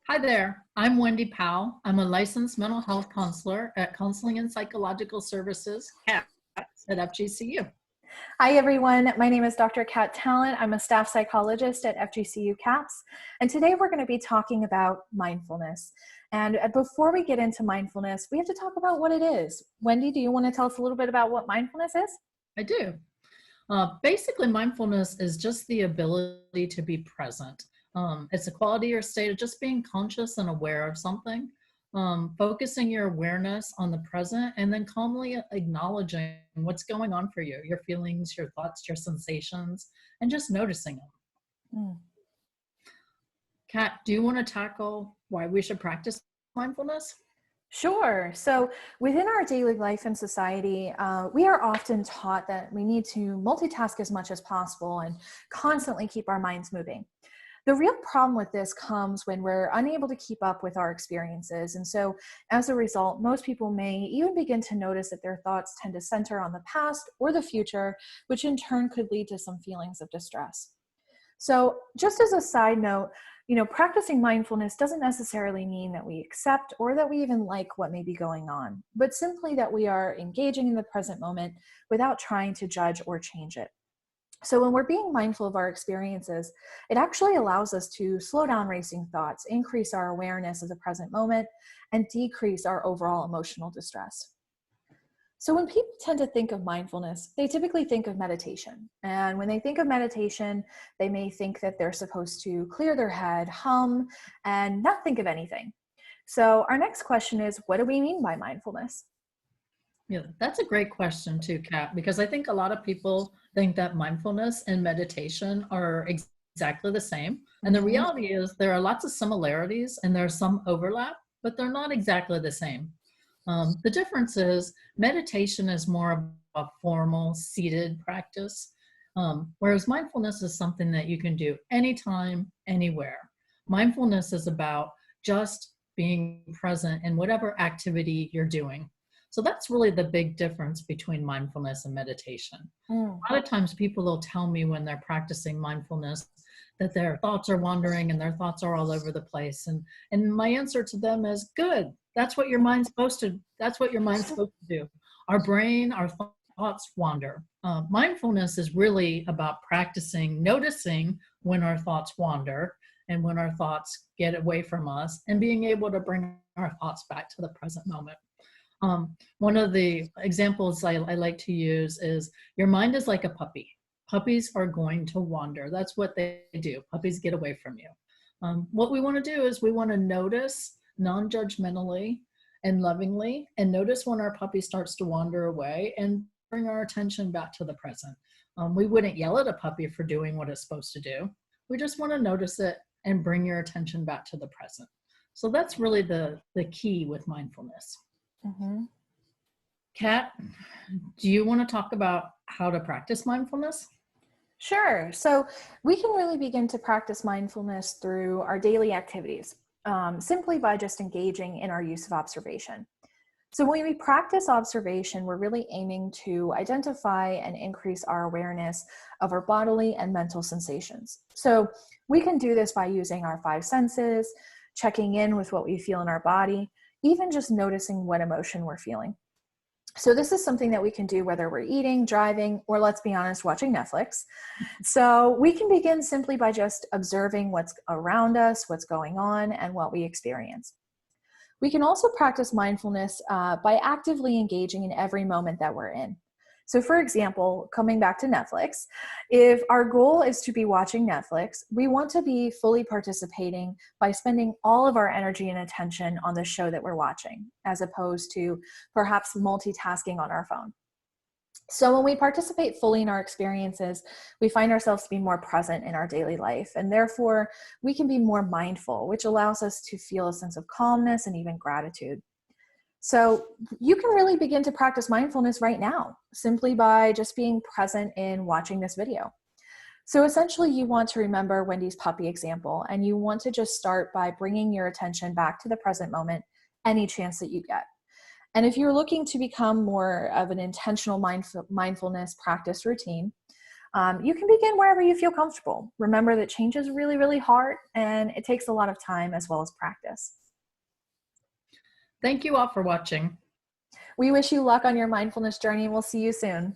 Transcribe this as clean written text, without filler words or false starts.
Hi there, I'm Wendy Powell. I'm a licensed mental health counselor at Counseling and Psychological Services at FGCU. Hi everyone, my name is Dr. Kat Tallant. I'm a staff psychologist at FGCU CAPS, and today we're going to be talking about mindfulness. And before we get into mindfulness, we have to talk about what it is. Wendy, do you want to tell us a little bit about what mindfulness is? I do. Basically, mindfulness is just the ability to be present. It's a quality or state of just being conscious and aware of something, focusing your awareness on the present, and then calmly acknowledging what's going on for you, your feelings, your thoughts, your sensations, and just noticing them. Mm. Kat, do you want to tackle why we should practice mindfulness? Sure. So within our daily life and society, we are often taught that we need to multitask as much as possible and constantly keep our minds moving. The real problem with this comes when we're unable to keep up with our experiences. And so as a result, most people may even begin to notice that their thoughts tend to center on the past or the future, which in turn could lead to some feelings of distress. So just as a side note, practicing mindfulness doesn't necessarily mean that we accept or that we even like what may be going on, but simply that we are engaging in the present moment without trying to judge or change it. So when we're being mindful of our experiences, it actually allows us to slow down racing thoughts, increase our awareness of the present moment, and decrease our overall emotional distress. So when people tend to think of mindfulness, they typically think of meditation. And when they think of meditation, they may think that they're supposed to clear their head, hum, and not think of anything. So our next question is, what do we mean by mindfulness? Yeah, that's a great question too, Kat, because I think a lot of people think that mindfulness and meditation are exactly the same. And the Mhm. reality is there are lots of similarities and there's some overlap, but they're not exactly the same. The difference is meditation is more of a formal seated practice, whereas mindfulness is something that you can do anytime, anywhere. Mindfulness is about just being present in whatever activity you're doing. So that's really the big difference between mindfulness and meditation. Mm. A lot of times people will tell me when they're practicing mindfulness that their thoughts are wandering and their thoughts are all over the place. And my answer to them is good. That's what your mind's supposed to do. Our brain, our thoughts wander. Mindfulness is really about practicing, noticing when our thoughts wander and when our thoughts get away from us and being able to bring our thoughts back to the present moment. One of the examples I like to use is your mind is like a puppy. Puppies are going to wander. That's what they do. Puppies get away from you. What we want to do is we want to notice non-judgmentally and lovingly and notice when our puppy starts to wander away and bring our attention back to the present. We wouldn't yell at a puppy for doing what it's supposed to do. We just want to notice it and bring your attention back to the present. So that's really the key with mindfulness. Mhm. Kat, do you want to talk about how to practice mindfulness? Sure. So we can really begin to practice mindfulness through our daily activities, simply by just engaging in our use of observation. So when we practice observation, we're really aiming to identify and increase our awareness of our bodily and mental sensations. So we can do this by using our five senses, checking in with what we feel in our body, even just noticing what emotion we're feeling. So this is something that we can do whether we're eating, driving, or let's be honest, watching Netflix. So we can begin simply by just observing what's around us, what's going on, and what we experience. We can also practice mindfulness by actively engaging in every moment that we're in. So for example, coming back to Netflix, if our goal is to be watching Netflix, we want to be fully participating by spending all of our energy and attention on the show that we're watching, as opposed to perhaps multitasking on our phone. So when we participate fully in our experiences, we find ourselves to be more present in our daily life, and therefore we can be more mindful, which allows us to feel a sense of calmness and even gratitude. So you can really begin to practice mindfulness right now, simply by just being present in watching this video. So essentially you want to remember Wendy's puppy example, and you want to just start by bringing your attention back to the present moment any chance that you get. And if you're looking to become more of an intentional mindfulness practice routine, You can begin wherever you feel comfortable. Remember that change is really, really hard, and it takes a lot of time as well as practice. Thank you all for watching. We wish you luck on your mindfulness journey, and we'll see you soon.